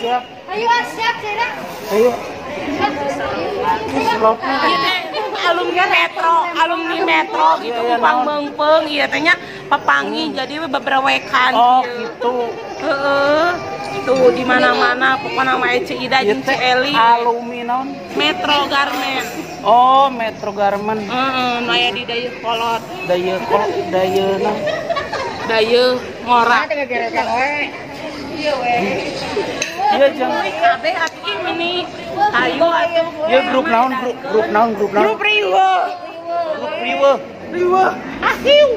siap. Ayo siap Cina. Ayo. Slotnya. alumni metro gitu kupang meungpeung ieu teh nya papangi jadi beberewekan Oh gitu. Tuh di mana-mana pokoknya mah Ece Ida jeung Ci Eli alumni naon? Metro Garment. Oh, Metro Garment. Nu aya di Dayeuh Kolot. Dayeuh Ngora. Iya we. Iya jang. Kabeh atuh ini. Ayo atuh. Ieu grup naon? Grup Riweuh. Riweuh. Ahiu.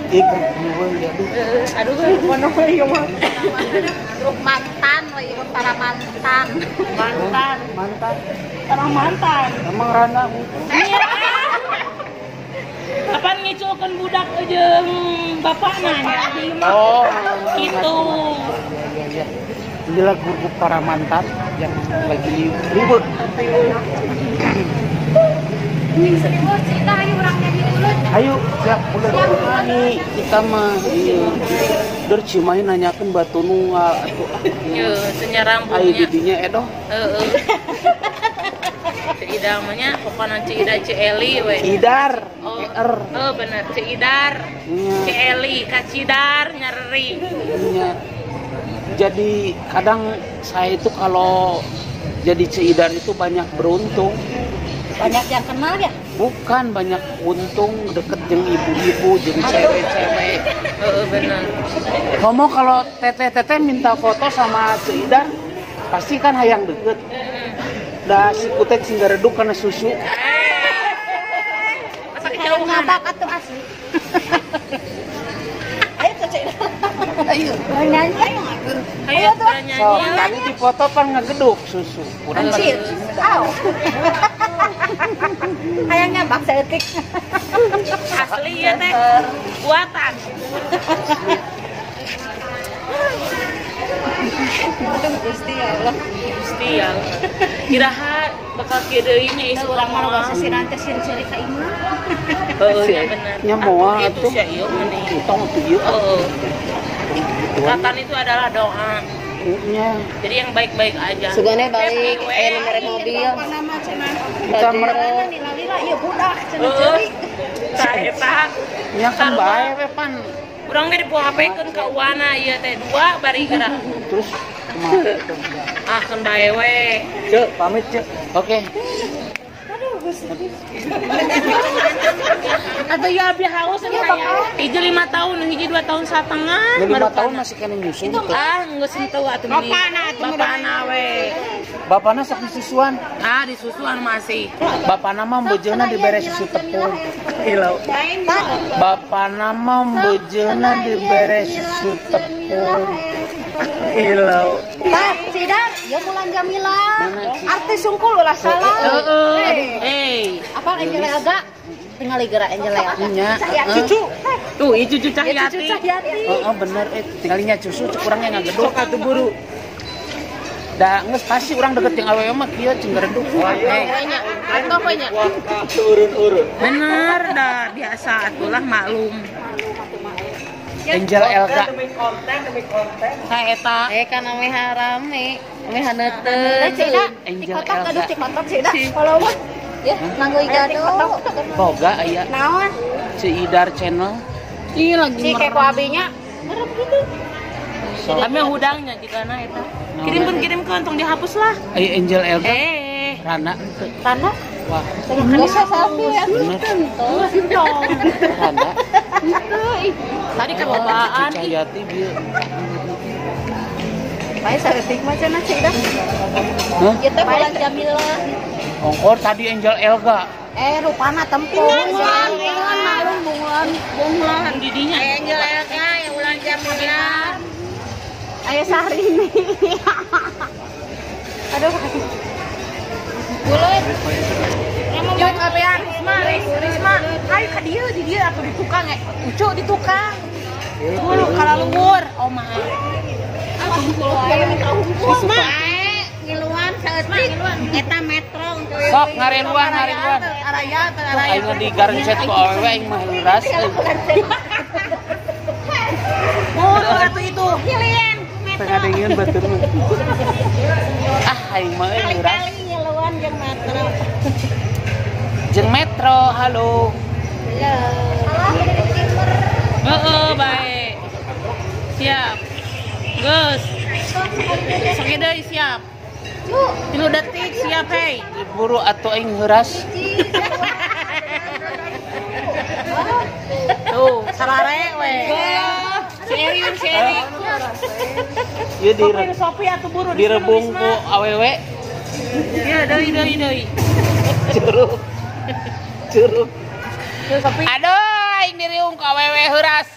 Grup riweuh ya. Aduh, mana we ieu mah. Grup mantan we, grup para mantan. Mantan. Emang Rana Apaan ngiculkeun budak jeung bapakna nya di imah. Oh, Gitu. Iya. Inilah grup para mantan yang lagi ribut. Cina ayo urang jadi ulut. Ayo, siap udah ini kita mah dur cimahi nanyakeun batu nunggal atuh. Yo, senyarang Ayo didinya edoh. Heeh. Ida namanya pokoknya Ci Ida Ci Eli we. Idar. Oh, Er. oh bener Ci Idar. Ci Eli Kacidar nyeri. Iya. Jadi kadang saya itu kalau jadi Cidar itu banyak beruntung. Banyak yang kenal ya? Bukan banyak untung deket jeung ibu-ibu jeung cewek-cewek. Heeh bener. Ngomong kalau teteh-teteh minta foto sama Cidar pasti kan hayang deket. Da si kutek sing gareduk karena susu. Masa Kejauhan ngabak atuh asli. Ayo tuh Cina. Ayo. Nyanyi ayo ngatur. Ayo tuh nyanyi. So, tadi di foto kan ngegeduk susu. Kurang Anjir. Aw. Hayangnya bak seetik. Asli ya teh. Buatan. Gusti Allah. Gusti ya. Kiraha bakal kieu deui nya isu urang mah Bahasa si nanti siri-siri ka imah. Heeh ya bener. Nya moal Itu atuh. sia ieu mending. Tong tuh ieu. Heeh. Katan itu adalah doa. Nya Jadi yang baik-baik aja. Sugane balik nomor mobil. kita Lila ieu budak cenah Heeh. ceuri. Tah eta nya kan bae we pan. urang ge dipohapekeun ka uwana ieu teh dua bari gerak. Terus kumaha? Ah keun bae we. Cek pamit cek. Oke. Atau ya abi haus hiji 5 tahun, hiji 2 tahun setengah. 5 tahun masih kena nyusun. Ah geus henteu atuh meni. Bapana we. Bapana sok disusuan. Ah disusuan masih. Bapana mah bejeuna dibere susu tepung. Ilau. Bapana mah bejeuna dibere susu tepung. Ilau. Tah, Cida, ya Mulan Jamila. Artis sungkul ulah salah. Heeh. Apa Angel Aga? Tinggal gerak Angel Aga. Nya. Cucu. Tuh ieu cucu Cahyati. Heeh bener tinggalnya susu cek urang yang ngageduk atuh buru. Da geus pasti urang deket jeung awewe mah kieu cing gareduk. Nya, atuh we nya. Urun-urun. Bener dah biasa atulah maklum. Angel Elga. Ka eta. Kan ame harame, ame haneuteun. Cida, Angel cikotok Elga. gaduh cikotok Cida. Kalau mah ya nganggo gaduh. Boga aya Naon? Cidar channel. Ih lagi Si keko abinya. Merep gitu. Kami hudangnya jika na eta. Kirimkeun tong dihapus lah. Aya Angel Elga. Rana. Tanda? Wah, Bisa selfie ya. bener. Dong. Rana. Tadi kelobaan. Cahyati bieu. Bae saeutik mah cenah Cida. Hah? Ieu teh Mulan Jamila. Ongkor tadi Angel Elga. Rupana tempung. Bunglon didinya. Angel Elga yang Mulan Jamila. Aya Syahrini. Aduh. Bulet. Yuk abean Risma. Ayo ka dieu di dieu atuh di tukang ucu di tukang. Dulu kalau luhur, oma. Risma. Ngiluan saeutik eta metro. Sok ngareluan. Araya Aing di garncet ku awewe aing mah heuras. Mulu tuh. Kalian pengadengan batur mah. Ah, aing mah euy ras. kali nyeluan jeung metro. Jeung Metro, halo. Baik. Siap. Gus. Sok deui siap. 3 detik siap hei. Buru atuh aing heuras. Tuh, sarare we. Sharing. Ieu Sopi atuh buru direbung ku awewe. Ya, deui. Curug. Tuh, Sopi. Aduh, aing diriung ku awewe heuras.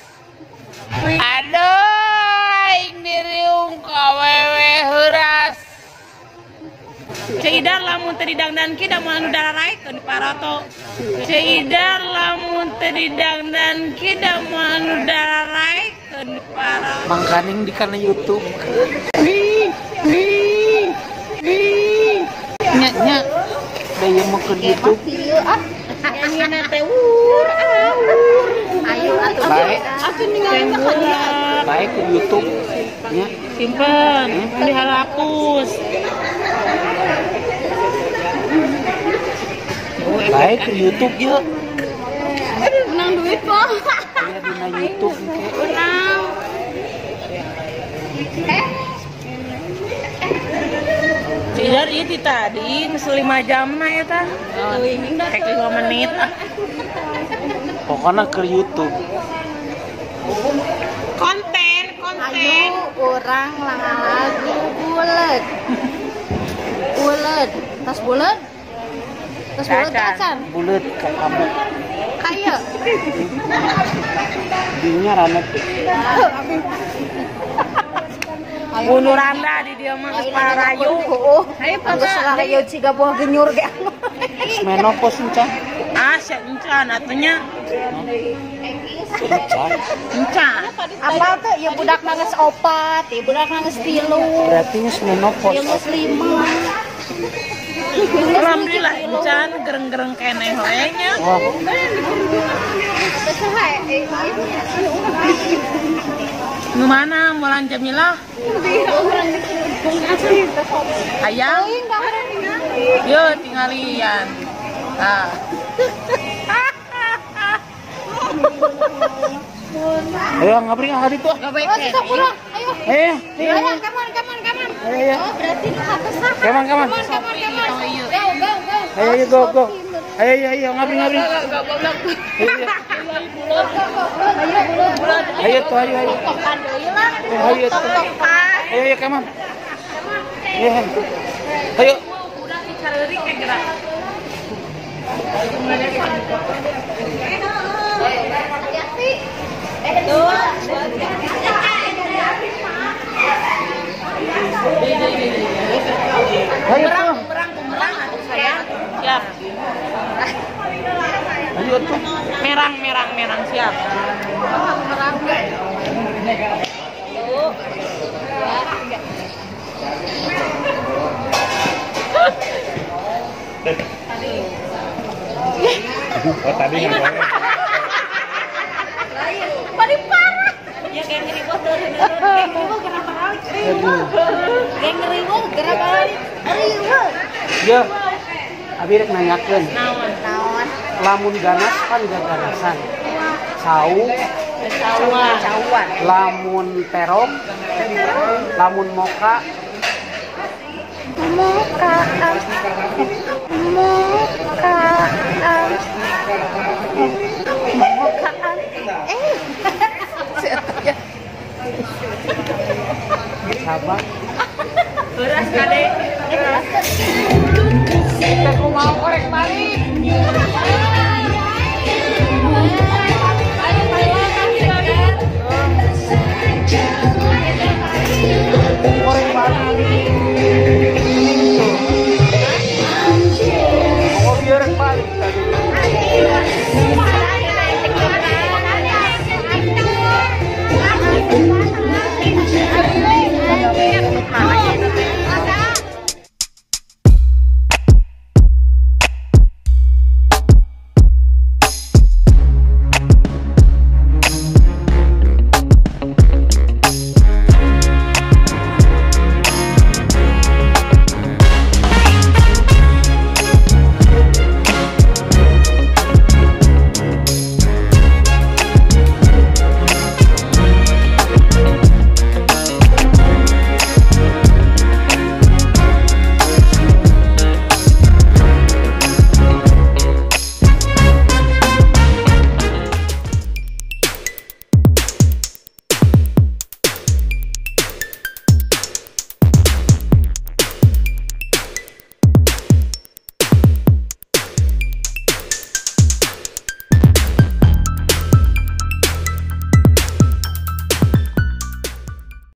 Aduh, aing diriung ku awewe heuras. Ceidar lamun teu didangdankeun da manu dararaekeun di Parato. Ceidar lamun teu didangdankeun da manu dararaekeun di Parato. Mangkaning di kana YouTube. Nya. Da ieu mah ke YouTube. Nyanyian teh ayo atuh. Baik. Atuh ninggalin ka Baik ke YouTube. Nya. Simpen, dihapus. Baik ke YouTube yuk. menang duit kok. Aya dina YouTube engke. Menang. Ceidar ieu ti tadi geus 5 jamna eta. Kayak 5 menit ah. Pokoknya ke YouTube. Konten. Ayo orang lagu bulet. Tas bulet acan. Bulet ke kamu. Kaya. Dinya rana teh. Bunuh randa di dia mah geus parayu. Ayo geus rayu ciga buah genyur ge. Menopause encan. Ah, sia encan atunya. Encan. Apa tuh ya budak nangis 4, ya budak nangis 3. Berarti geus menopause. Ya geus 5. Alhamdulillah encan gereng-gereng keneh we nya. Wah, Nu mana Mulan Jamilah? Hayang. Yo tinggalian. Ah. ayo ngabring hari tuh. Kita pulang. Ayo. Ayo. Kaman. Ayo. Oh, berarti lu habis lah. Kaman. Go. Ayo go. Ayo ngabring. Ayo tuh ayo. Tokan deui lah. Ayo tuh. Ayo kaman. Ayo. Udah dicareurik ke gerak. Bumerang atuh sayang. Siap. Ayo tuh. Merang siap. Oh tadi ngapain? Bari parah. Ya kayak ngeriweuh teu Geng ngeriweuh gerak balik. Ngeriweuh. Ya. Abi rek nanyakeun. naon. Lamun ganas kan gaganasan. Sau, Cauan. lamun terong, lamun moka, Mokaan. sabar.